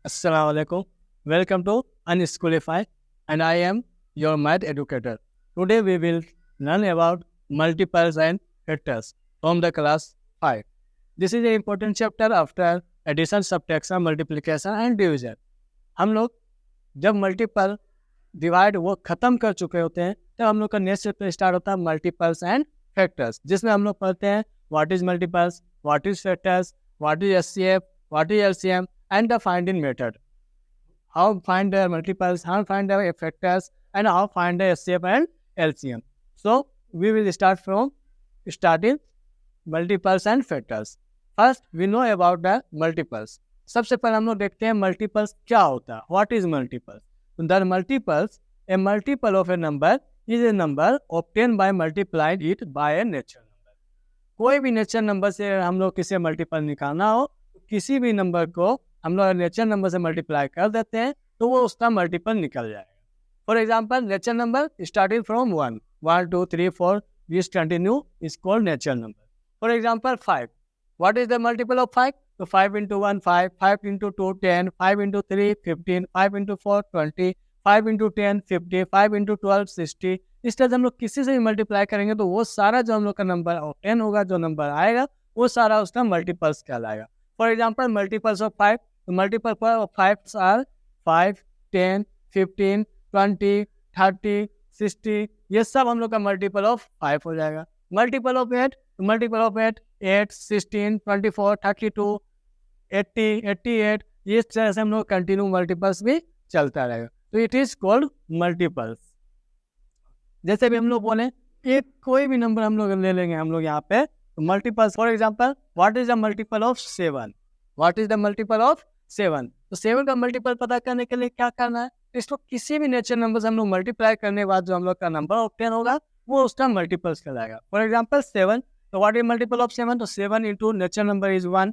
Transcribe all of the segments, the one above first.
Assalamualaikum. Welcome to Unschoolify, and I am your math educator. Today we will learn about multiples and factors from the class 5. This is an important chapter after addition, subtraction, multiplication and division. हम लोग जब multiple divide वो खत्म कर चुके होते हैं तब हम लोग का नेक्स्ट चैप्टर स्टार्ट होता है मल्टीपल्स एंड फैक्टर्स, जिसमें हम लोग पढ़ते हैं what is multiples, what is factors, what is HCF, what is LCM and the finding method. How find the multiples, how find the factors, and how find the HCF and LCM. So we will start from starting multiples and factors. First we know about the multiples. सबसे पहले हम लोग देखते हैं multiples क्या होता है. What is multiples? The multiples, a multiple of a number is a number obtained by multiplying it by a natural number. कोई भी नेचुरल नंबर से हम लोग किसी मल्टीपल निकालना हो, किसी भी नंबर को हम लोग नेचुरल नंबर से मल्टीप्लाई कर देते हैं तो वो उसका मल्टीपल निकल जाएगा. For example natural number starting from 1, 1 2 3 4 this continue is called natural number. For example 5, what is the multiple of 5? तो 5 into 1 5, 5 into 2 10, 5 into 3 15, 5 into 4 20, 5 into 10 50, 5 into 12 60. इस तरह से हम लोग किसी से भी मल्टीप्लाई करेंगे तो वो सारा जो हम लोग का नंबर ऑब्टेन होगा, जो नंबर आएगा वो सारा उसका मल्टीपल्स कहलाएगा. फॉर एग्जांपल मल्टीपल्स ऑफ 5, तो मल्टीपल ऑफ 5 आर 5 10 15 20 30 60. ये सब हम लोग का मल्टीपल ऑफ 5 हो जाएगा. मल्टीपल ऑफ 8, तो मल्टीपल ऑफ 8 8 16 24 32 80 88. इस तरह से हम लोग कंटिन्यू मल्टीपल्स भी चलता रहेगा. तो इट इज कॉल्ड मल्टीपल्स. जैसे भी हम लोग बोले एक कोई भी नंबर हम लोग ले लेंगे हम लोग यहाँ पे multiples. For example what is the multiple of 7? What is the multiple of 7? तो 7 का मल्टीपल पता करने के लिए क्या करना है, इसको किसी भी नेचुरल नंबर से हम लोग मल्टीप्लाई करने के बाद जो हम लोग का नंबर ऑब्टेन होगा वो उसका मल्टीपल्स कहलाएगा. फॉर एग्जांपल 7, तो व्हाट इज मल्टीपल ऑफ 7? तो 7 into natural number is 1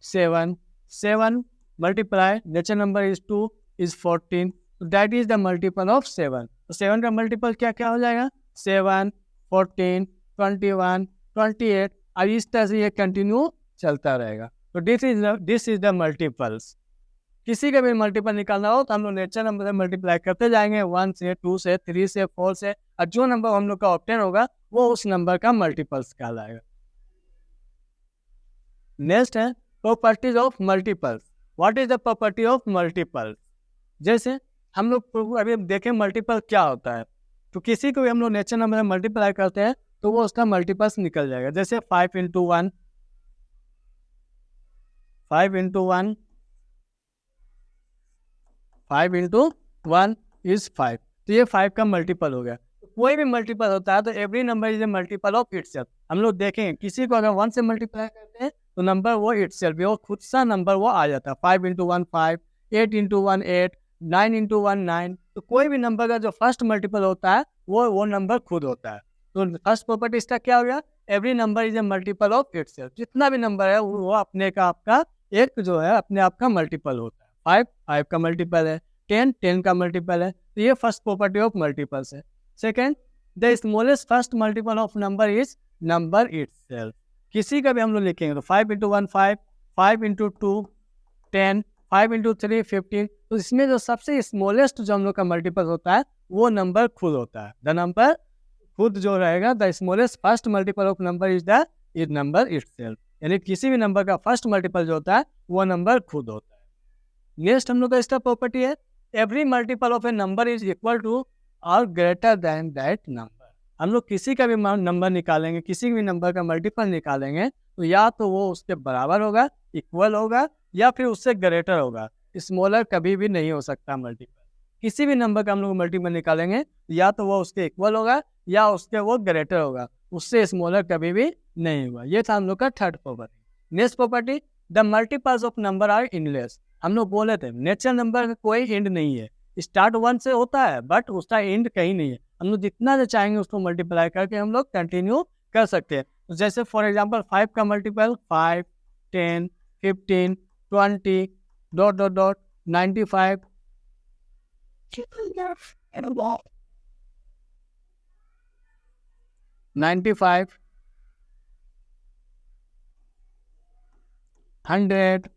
7, 7 multiply natural number is 2 is 14. तो that is the multiple of 7. तो 7 का मल्टीपल क्या क्या हो जाएगा? 7 14 21 28. और इस तरह से ये कंटिन्यू चलता रहेगा. तो दिस इज द मल्टीपल्स. किसी का भी मल्टीपल निकालना हो तो हम लोग नेचुरल नंबर से मल्टीप्लाई करते जाएंगे 1 से 2 से 3 से 4 से, और जो नंबर हम लोग का ऑब्टेन होगा वो उस नंबर का मल्टीपल्स कहलाएगा. नेक्स्ट है properties of multiples. What is the property of multiples? जैसे हम लोग अभी देखें मल्टीपल क्या होता है, तो किसी को भी हम लोग नेचुरल नंबर से मल्टीप्लाई करते हैं तो वो उसका मल्टीपल्स निकल जाएगा. जैसे 5 into 1 5 into 1 5 into 1 is 5. तो ये 5 का मल्टीपल हो गया. कोई भी मल्टीपल होता है तो every number is A multiple of itself. हम लोग देखेंगे किसी को अगर 1 से मल्टीप्लाई करते हैं तो नंबर वो इटसेल्फ वो खुद सा नंबर वो आ जाता है. 5 into 1 5, 8 into 1 8, 9 into 1 9. तो कोई भी नंबर का जो फर्स्ट मल्टीपल होता है वो नंबर खुद होता है. तो फर्स्ट प्रॉपर्टी इसका क्या हो गया? Every number is A multiple of itself. जितना भी नंबर है वो अपने का आपका एक जो है अपने आप का मल्टीपल होता है. 5 5 का मल्टीपल है, 10 10 का मल्टीपल है. तो ये फर्स्ट प्रॉपर्टी ऑफ मल्टीपल्स है. Second, the smallest first multiple of number is number itself. किसी का भी हम लोग लिखेंगे तो 5 into 1 5, 5 into 2 10, 5 into 3 15. तो इसमें जो सबसे स्मॉलेस्ट जो हम लोग का मल्टीपल होता है वो नंबर खुद होता है. द नंबर खुद जो रहेगा, the smallest first multiple of number is number itself. यानी किसी भी नंबर का फर्स्ट मल्टीपल जो होता है वो नंबर खुद होता है. नेक्स्ट हम लोग का इसका प्रॉपर्टी है every multiple of a number is equal to और ग्रेटर देन दैट नंबर. हम लोग किसी का भी नंबर निकालेंगे, किसी भी नंबर का मल्टीपल निकालेंगे तो या तो वो उसके बराबर होगा, इक्वल होगा, या फिर उससे ग्रेटर होगा. स्मॉलर कभी भी नहीं हो सकता मल्टीपल. किसी भी नंबर का हम लोग मल्टीपल निकालेंगे या तो वो उसके इक्वल होगा या उसके वो ग्रेटर होगा, उससे स्मॉलर कभी भी नहीं होगा. ये था हम लोग का third property. Next property, the multiples of number are endless. हम लोग बोले थे नेचुरल नंबर का कोई एंड नहीं है. स्टार्ट 1 से होता है बट उसका एंड कहीं नहीं है. हम लोग जितना जो चाहेंगे उसको मल्टीप्लाई करके हम लोग कंटिन्यू कर सकते हैं. तो जैसे फॉर एग्जांपल 5 का मल्टीपल 5 10 15 20 डॉट डॉट डॉट 95 95 100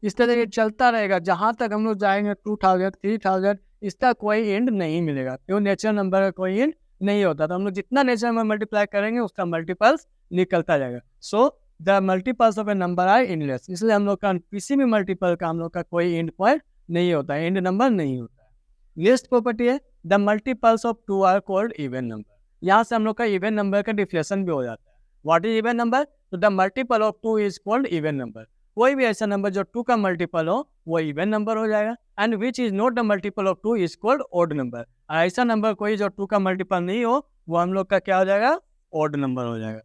इस तरह ये चलता रहेगा जहाँ तक हम लोग जाएंगे 2000 3000, इसका कोई एंड नहीं मिलेगा। क्यों? नेचुरल नंबर का कोई एंड नहीं होता। तो हम लोग जितना नेचुरल नंबर मल्टीप्लाई करेंगे उसका मल्टीपल्स निकलता जाएगा। So the multiples of a number are endless. इसलिए हम लोग का किसी भी मल्टीपल का हम लोग का कोई एंड पॉइंट नहीं होता है, एंड नंबर नहीं होता है। नेक्स्ट प्रॉपर्टी है the multiples of 2 are called even number. यहाँ से हम लोग का इवन नंबर का डिफिनेशन भी हो जाता है। What is even number? तो the multiple of 2 is called even number. कोई भी ऐसा नंबर जो 2 का मल्टीपल हो वो इवन नंबर हो जाएगा। And which is not the multiple of 2 is called odd number. ऐसा नंबर कोई जो 2 का मल्टीपल नहीं हो वो हम लोग का क्या हो जाएगा? ऑड नंबर हो जाएगा।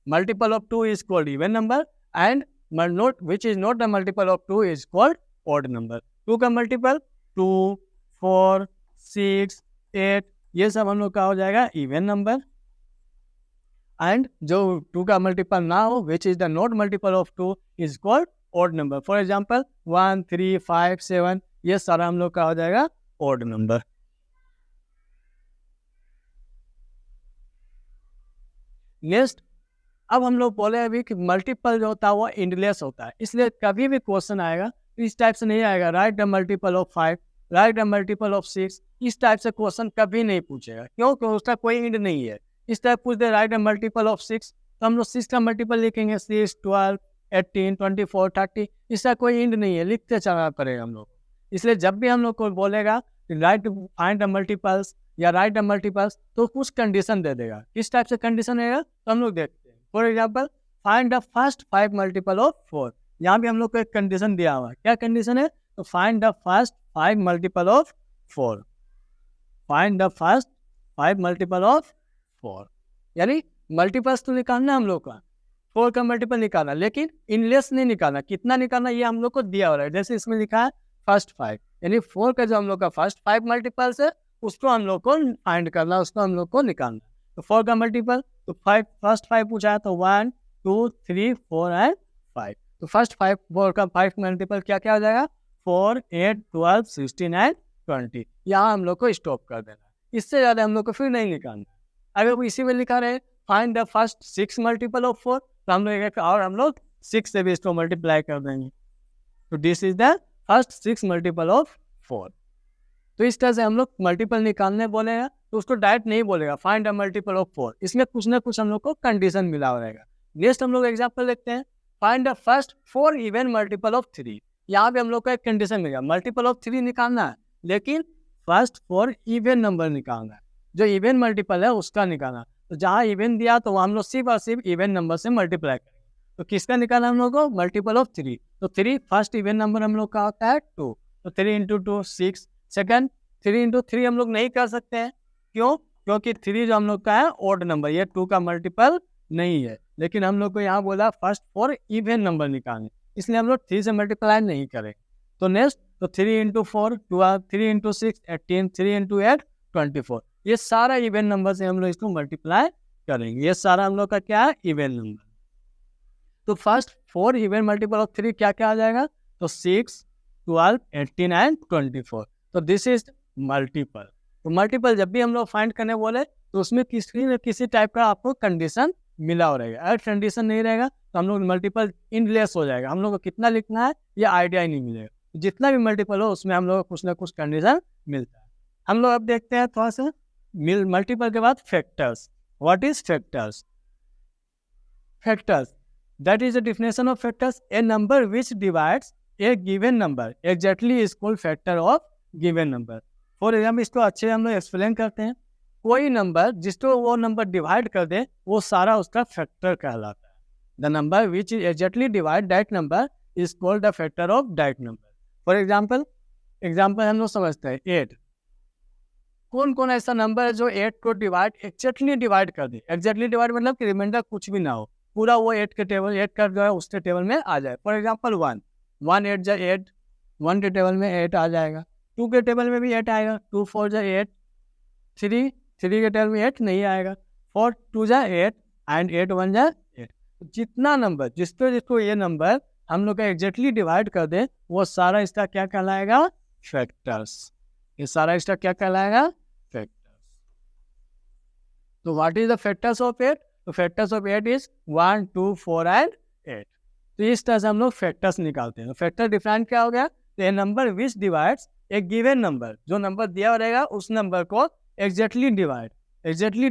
Multiple of 2 is called even number and not which is not the multiple of 2 is called odd number। 2 का मल्टीपल 2, 4, 6, 8 ये सब हम लोग का हो जाएगा इवन नंबर। एंड जो 2 का मल्टीपल ना हो which is the not multiple of 2 is called odd number। For example 1, 3, 5, 7 ये सारा हम लोग का हो जाएगा odd नंबर। नेक्स्ट, अब हम लोग बोले अभी कि मल्टीपल जो होता है वो एंडलेस होता है। इसलिए कभी भी क्वेश्चन आएगा तो इस टाइप से नहीं आएगा right the multiple of 5, right the multiple of 6, इस टाइप से क्वेश्चन कभी नहीं पूछेगा। क्यों? क्योंकि उसका कोई एंड नहीं है। इस टाइप पूछ दे राइट द मल्टीपल ऑफ 6 तो हम लोग 6 का मल्टीपल लिखेंगे 6, 12, 18, 24, 30, इसका कोई एंड नहीं है, लिखते चलना पड़ेगा हम लोग। इसलिए जब भी हम लोग को बोलेगा राइट फाइंड द मल्टीपल्स या राइट द मल्टीपल्स तो कुछ कंडीशन दे देगा। किस टाइप से कंडीशन रहेगा तो हम लोग देखते हैं। For example find the first 5 multiple of 4। यहाँ भी हम लोग को एक कंडीशन दिया हुआ है। क्या कंडीशन है? तो find the first 5 multiple of 4। Find the first 5 multiple of 4 यानी मल्टीपल्स तो निकालना हम लोग का, 4 का मल्टीपल निकालना, लेकिन इनलेस नहीं निकालना। कितना निकालना ये हम लोग को दिया हो रहा है। जैसे इसमें लिखा है फर्स्ट 5 यानी 4 का जो हम लोग का फर्स्ट 5 मल्टीपल्स है उसको हम लोग को फाइंड करना, उसको हम लोग को निकालना। तो 4 का मल्टीपल तो 5 फर्स्ट 5 पूछा है तो 1, 2, 3, 4 एंड 5। तो फर्स्ट 4 का 5 मल्टीपल क्या क्या हो जाएगा? 4, 8, 12, 16 एंड 20। यहाँ हम लोग को स्टॉप कर देना, इससे ज़्यादा हम लोग को फिर नहीं निकालना। अगर इसी में लिखा रहे find the first 6 multiple of 4 तो हम लोग और हम लोग 6 से भी इसको मल्टीप्लाई कर देंगे। तो this is the first 6 multiple of 4। तो इस तरह से हम लोग मल्टीपल निकालने बोलेगा तो उसको डायरेक्ट नहीं बोलेगा फाइंड अ मल्टीपल ऑफ 4, इसमें कुछ ना कुछ हम लोग को कंडीशन मिला रहेगा। नेक्स्ट हम लोग एग्जांपल देखते हैं find the first 4 even multiple of 3। यहाँ पे हम लोग को एक कंडीशन मिलेगा मल्टीपल ऑफ 3 निकालना है लेकिन फर्स्ट 4 इवन नंबर निकालना है, जो इवन मल्टीपल है उसका निकालना। तो जहाँ इवन दिया तो हम लोग सिर्फ और सिर्फ इवन नंबर से मल्टीप्लाई करेंगे। तो किसका निकालना हम लोग को? Multiple of 3। तो 3 फर्स्ट इवन नंबर हम लोग का होता है 2, तो 3 इंटू 2 6। सेकेंड 3 इंटू 3 हम लोग नहीं कर सकते हैं। क्यों? क्योंकि 3 जो हम लोग का है ऑड नंबर, ये 2 का मल्टीपल नहीं है। लेकिन हम लोग को यहाँ बोला फर्स्ट 4 इवन नंबर निकालने, इसलिए हम लोग 3 से मल्टीप्लाई नहीं करें। तो नेक्स्ट तो 3 इंटू 4 12, 3 इंटू 6 18, 3 इंटू 8 24। ये सारा इवन नंबर से हम लोग इसको मल्टीप्लाई करेंगे। ये सारा हम लोग का क्या है? Even number. तो फर्स्ट 4 इवन मल्टीपल ऑफ 3 क्या क्या आ जाएगा? तो 6, 12, 18 एंड 24। तो दिस इज मल्टीपल। तो मल्टीपल जब भी हम लोग फाइंड करने बोले तो उसमें किसी न किसी टाइप का आपको कंडीशन मिला हो रहेगा। अगर कंडीशन नहीं रहेगा तो हम लोग मल्टीपल इनलेस हो जाएगा, हम लोग को कितना लिखना है ये आइडिया ही नहीं मिलेगा। जितना भी मल्टीपल हो उसमें हम लोग को कुछ ना कुछ कंडीशन मिलता है। हम लोग अब देखते हैं थोड़ा सा मल्टीपल के बाद factors. What is factors? Factors that is the definition of factors, A number which divides a given number exactly is called factor of given number. For example इसको अच्छे हम लोग एक्सप्लेन करते हैं। कोई नंबर जिसको वो नंबर डिवाइड कर दे वो सारा उसका फैक्टर कहलाता है। The number which is exactly divide that number is called the factor of that number. For example हम लोग समझते हैं 8। कौन कौन ऐसा नंबर है जो 8 को एग्जैक्टली डिवाइड कर दे? एग्जैक्टली डिवाइड मतलब कि रिमाइंडर कुछ भी ना हो, पूरा वो 8 के टेबल 8 का जो है उसके टेबल में आ जाए। फॉर एग्जाम्पल 1 8 जा 8, 1 के टेबल में 8 आ जाएगा, 2 के टेबल में भी 8 आएगा, 2 4 जा 8, 3 के टेबल में 8 नहीं आएगा, 4 2 जा 8 एंड 8 1 जा 8। जितना नंबर जिसको ये नंबर हम लोग का एग्जैक्टली डिवाइड कर दे वो सारा इसका क्या कहलाएगा? फैक्टर्स। ये सारा इसका क्या कहलाएगा? फैक्टर्स। तो what is the factors of 8? तो फैक्टर्स ऑफ 8 इज 1 2 4 एंड 8। तो इस तरह से हम लोग फैक्टर्स निकालते हैं। फैक्टर डिफाइन क्या हो गया, तो a number which divides a given number, जो नंबर दिया हुआ रहेगा उस नंबर को एग्जैक्टली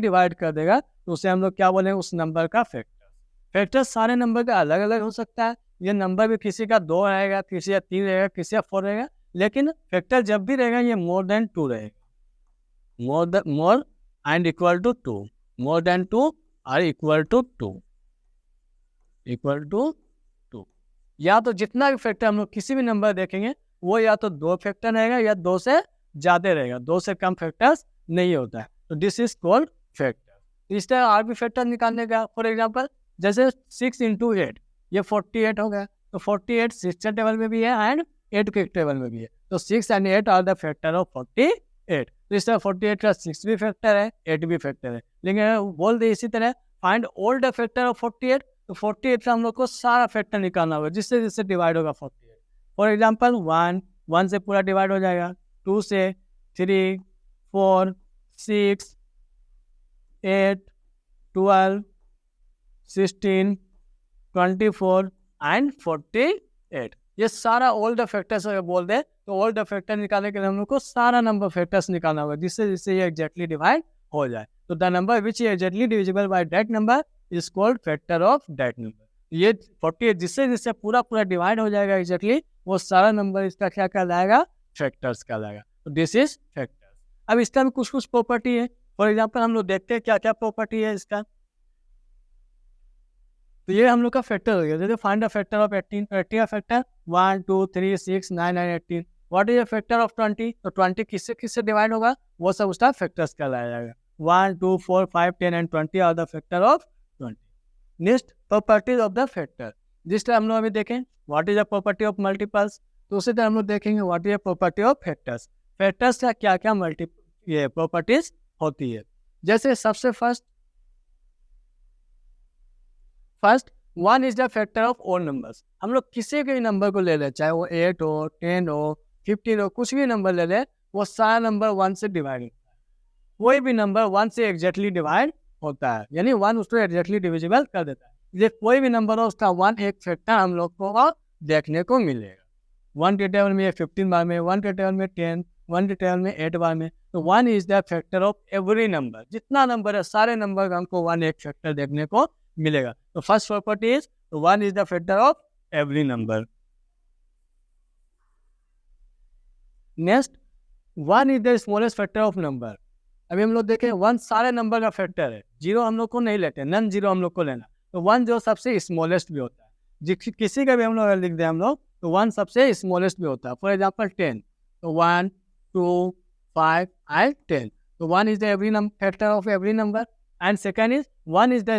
डिवाइड कर देगा, तो उसे हम लोग क्या बोलेंगे, उस नंबर का फैक्टर। फैक्टर सारे नंबर का अलग अलग हो सकता है, ये नंबर भी किसी का 2 रहेगा, किसी का 3 रहेगा, किसी का 4 रहेगा, लेकिन फैक्टर जब भी रहेगा ये मोर देन 2 रहेगा, more and equal to 2, more than 2 और इक्वल टू 2। या तो जितना भी फैक्टर हम लोग किसी भी नंबर देखेंगे वो या तो 2 फैक्टर रहेगा या 2 से ज़्यादा रहेगा, 2 से कम फैक्टर्स नहीं होता है, तो दिस इज कॉल्ड फैक्टर। इस तरह और भी फैक्टर निकालने का, फॉर एग्जांपल जैसे 6 इंटू 8 ये 48 हो गया, तो 48 6 के टेबल में भी है एंड 8 के टेबल में भी है, तो 6 and 8 are the factor of 48। तो इस तरह 48 का 6 भी फैक्टर है, 8 भी फैक्टर है, लेकिन बोल दे इसी तरह find all the factor of 48, तो 48 से हम लोग को सारा फैक्टर निकालना होगा जिससे जिससे डिवाइड होगा 48। फॉर एग्जांपल 1 से पूरा डिवाइड हो जाएगा, 2 से, 3, 4, 6, 8, 12, 16, 24 एंड 48। ये सारा ऑल द फैक्टर्स अगर बोल दे तो ऑल द फैक्टर निकालने के लिए हम लोग को सारा नंबर फैक्टर्स निकालना होगा जिससे जिससे ये एग्जैक्टली डिवाइड हो जाए। तो the number which is exactly divisible by that number is called factor of that number. ये 48 जिससे जिससे पूरा पूरा डिवाइड हो जाएगा एग्जैक्टली, वो सारा नंबर इसका क्या कहलाएगा, फैक्टर्स कहलाएगा। तो दिस इज फैक्टर्स। अब इसका भी कुछ कुछ प्रॉपर्टी है, फॉर एग्जाम्पल हम लोग देखते हैं क्या क्या प्रॉपर्टी है इसका। तो ये हम लोग का फैक्टर हो गया, जैसे फाइंड द फैक्टर ऑफ 18, 18 का factor 1 2 3 6 9 9 18। What is the factor of 20, तो 20 किससे किससे डिवाइड होगा, वो सब उसका फैक्टर्स कहलाया जाएगा। 1 2 4 5 10 and 20 are the factor of 20। Next properties of the factor, जिस तरह हम लोग अभी देखें what is the property of multiples, तो उसी तरह हम लोग देखेंगे what is the property of factors. Factors का क्या क्या ये प्रॉपर्टीज होती है। जैसे सबसे first 1 is the factor of all numbers. हम लोग किसी भी नंबर को ले लें, चाहे वो 8 हो, 10 हो, 15 हो, कुछ भी नंबर ले लें, वो सारा नंबर 1 से डिवाइड होता है। कोई भी नंबर 1 से एग्जैक्टली डिवाइड होता है, यानी 1 उसको एग्जैक्टली डिविजिबल कर देता है। ये कोई भी नंबर हो उसका 1 एक फैक्टर हम लोग को देखने को मिलेगा। 1 के टेबल में 15 बार में, 1 के टेबल में 10, 1 के टेबल में 8 बार में, तो 1 is the factor of every number. जितना नंबर है सारे नंबर का हमको 1 एक फैक्टर देखने को मिलेगा। तो first property is 1 is the factor of every number. Next 1 is the smallest factor of number. अभी हम लोग देखें 1 सारे नंबर का फैक्टर है, 0 हम लोग को नहीं लेते, नन 0 हम लोग को लेना। तो 1 जो सबसे स्मॉलेस्ट भी होता है, किसी का भी हम लोग लिख दें हम लोग, तो 1 सबसे स्मॉलेस्ट भी होता है। फॉर एग्जाम्पल 10, तो 1 2 5 एंड 10, तो 1 is the every factor of every number. And second is 1 is the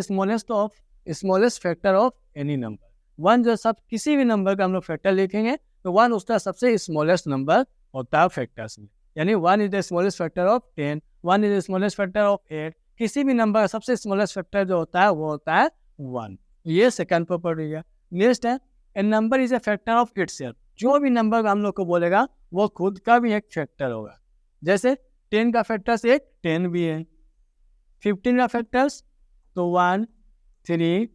smallest factor of any number. 1 जो सब किसी भी नंबर का हम लोग फैक्टर लिखेंगे तो 1 उसका सबसे स्मॉलेस्ट नंबर होता है फैक्टर्स में, यानी 1 is the smallest factor of 10, 1 is the smallest factor of 8। किसी भी नंबर का सबसे स्मॉलेस्ट फैक्टर जो होता है वो होता है 1। ये सेकंड प्रॉपर्टी है। नेक्स्ट है a number is a factor of itself. जो भी नंबर हम लोग को बोलेगा वो खुद का भी एक फैक्टर होगा। जैसे 10 का फैक्टर्स एक 10 भी है, 15 का फैक्टर्स तो 1 3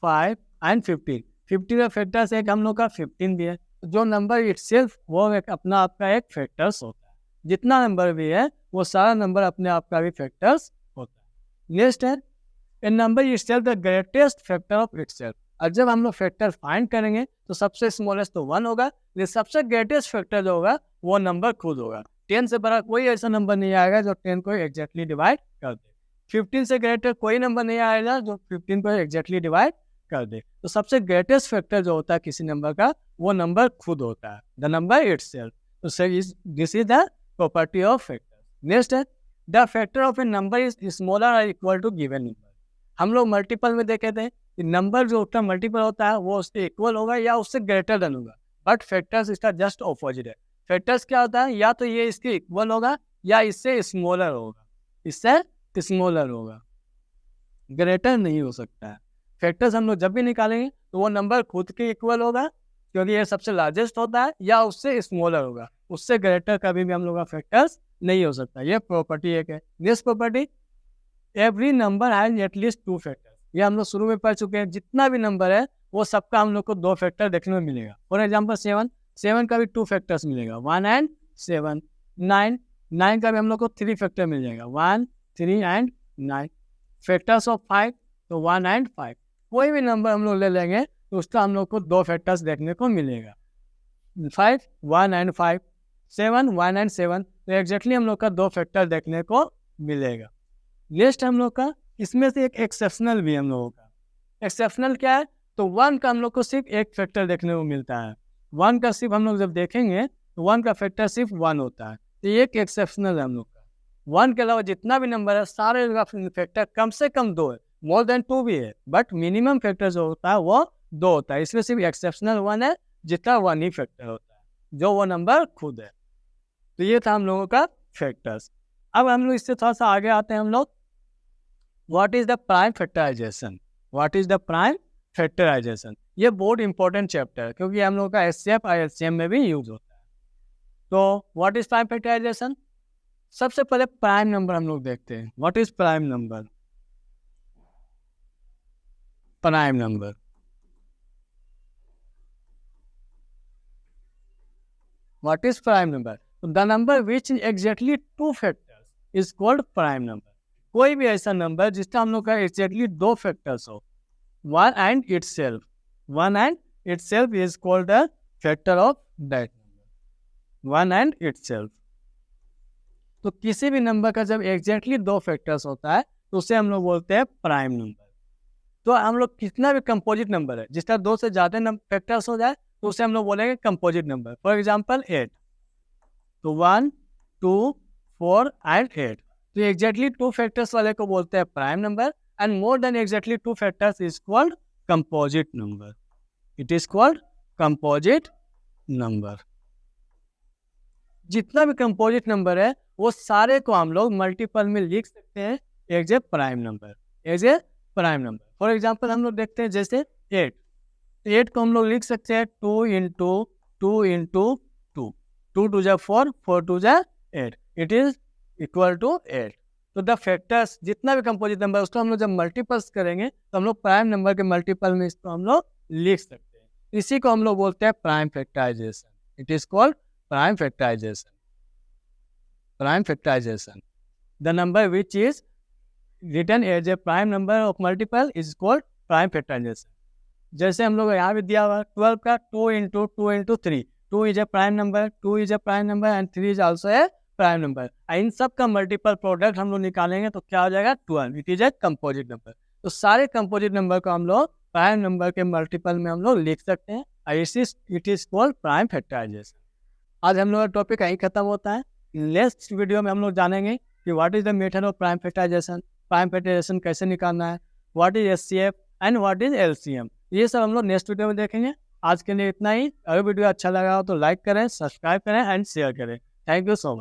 5 एंड 15, 15 का फैक्टर्स एक हम लोग का 15 भी है। जो नंबर इटसेल्फ वो एक अपना आपका एक फैक्टर्स होता है। जितना नंबर भी है वो सारा नंबर अपने आप का भी फैक्टर्स होता है। नेक्स्ट है a number itself the greatest factor of itself. और जब हम लोग फैक्टर फाइंड करेंगे तो सबसे स्मॉलेस्ट तो 1 होगा, लेकिन सबसे ग्रेटेस्ट फैक्टर जो होगा वो नंबर खुद होगा। 10 से बड़ा कोई ऐसा नंबर नहीं आएगा जो 10 को एग्जैक्टली डिवाइड कर दे। 15 से ग्रेटर कोई नंबर नहीं आएगा जो 15 को एग्जैक्टली डिवाइड कर दे। तो सबसे ग्रेटेस्ट फैक्टर जो होता है किसी नंबर का वो नंबर खुद होता है, द नंबर इटसेल्फ। तो this is the property of factor. Next है the factor of a number is smaller or equal to given number. हम लोग मल्टीपल में देखे थे कि नंबर जो उसका मल्टीपल होता है वो उसके इक्वल होगा या उससे ग्रेटर देन होगा, बट फैक्टर्स इसका जस्ट ऑपोजिट है। फैक्टर्स क्या होता है, या तो ये इसके इक्वल होगा या इससे स्मॉलर होगा, इससे स्मॉलर होगा, ग्रेटर नहीं हो सकता है। फैक्टर्स हम लोग जब भी निकालेंगे तो वो नंबर खुद के इक्वल होगा क्योंकि ये सबसे लार्जेस्ट होता है, या उससे स्मॉलर होगा, उससे ग्रेटर कभी भी हम लोग का फैक्टर्स नहीं हो सकता। ये प्रॉपर्टी एक है। Next property every number has at least 2 factors. ये हम लोग शुरू में पढ़ चुके हैं। जितना भी नंबर है वो सबका हम लोग को 2 फैक्टर देखने में मिलेगा। फॉर एग्जाम्पल 7 का भी 2 फैक्टर्स मिलेगा, 1 एंड 7। 9 का भी हम लोग को 3 फैक्टर मिल जाएगा, 1, 3 एंड 9। फैक्टर्स ऑफ 5 तो 1 एंड 5। कोई भी नंबर हम लोग ले लेंगे तो उसका हम लोग को 2 फैक्टर्स देखने को मिलेगा, 5, 1 एंड 5, 7, 1 एंड 7। तो एग्जैक्टली हम लोग का 2 फैक्टर देखने को मिलेगा। नेक्स्ट हम लोग का इसमें से एक एक्सेप्शनल भी हम लोगों का। एक्सेप्शनल क्या है? तो 1 का हम लोग को सिर्फ एक फैक्टर देखने को मिलता है। 1 का सिर्फ हम लोग जब देखेंगे तो 1 का फैक्टर सिर्फ 1 होता है, तो ये एक एक्सेप्शनल है हम लोग का। 1 के अलावा जितना भी नंबर है सारे का फैक्टर कम से कम 2 है, मोर देन 2 भी है, बट मिनिमम फैक्टर जो होता है वो 2 होता है। इसमें सिर्फ एक्सेप्शनल 1 है, जितना 1 ही फैक्टर होता है, जो वो नंबर खुद है। तो ये था हम लोगों का फैक्टर्स। अब हम लोग इससे थोड़ा सा आगे आते हैं हम लोग, what is the prime factorization. What is the prime factorization, ये बहुत इंपॉर्टेंट चैप्टर है क्योंकि हम लोग का एचसीएफ और एलसीएम में भी यूज होता है। तो व्हाट इज प्राइम फैक्टराइजेशन? सबसे पहले प्राइम नंबर हम लोग देखते हैं। What is prime number? Prime number, what is prime number? The number which is exactly 2 factors is called prime number. कोई भी ऐसा नंबर जिसका हम लोग का एग्जैक्टली 2 फैक्टर्स हो, 1 and itself, 1 and itself is called the factor of that number, 1 and itself। तो किसी भी नंबर का जब एग्जैक्टली 2 फैक्टर्स होता है तो उसे हम लोग बोलते हैं प्राइम नंबर। तो हम लोग कितना भी कंपोजिट नंबर है जिसका 2 से ज़्यादा फैक्टर्स हो जाए तो उसे हम लोग बोलेंगे कंपोजिट नंबर। फॉर एग्जाम्पल 8, तो 1, 2, 4 एंड 8, तो एग्जैक्टली 2 फैक्टर्स वाले को बोलते हैं prime number, and more than exactly 2 factors is called composite number. It is called composite number। जितना भी कंपोजिट नंबर है वो सारे को हम लोग मल्टीपल में लिख सकते हैं as a prime number, as a prime number. For example हम लोग देखते हैं जैसे 8 को हम लोग लिख सकते हैं 2 इंटू 2 इंटू 2, 2 टू जा 4, 4 टू जा 8, इट इज इक्वल टू 8। तो द फैक्टर्स जितना भी कंपोजिट नंबर उसको हम लोग जब मल्टीपल्स करेंगे तो हम लोग प्राइम नंबर के मल्टीपल में इसको हम लोग लिख सकते हैं। इसी को हम लोग बोलते हैं prime factorization. It is called prime factorization. Prime factorization, the number which is written as a prime number of multiple is called prime factorization. जैसे हम लोग यहाँ भी दिया हुआ 12 का 2 into 2 into 3, 2 is a prime number, 2 is a prime number and 3 is also a prime number. इन सब का मल्टीपल प्रोडक्ट हम लोग निकालेंगे तो क्या हो जाएगा 12, it is a composite number. तो सारे कंपोजिट नंबर को हम लोग प्राइम नंबर के मल्टीपल में हम लोग लिख सकते हैं, it is called prime factorization. आज हम लोग का टॉपिक यहीं खत्म होता है। नेक्स्ट वीडियो में हम लोग जानेंगे कि what is the method of prime factorization, prime factorization कैसे निकालना है, what is HCF and what is LCM, ये सब हम लोग नेक्स्ट वीडियो में देखेंगे। आज के लिए इतना ही। अगर वीडियो अच्छा लगा हो तो लाइक करें, सब्सक्राइब करें एंड शेयर करें। Thank you so much.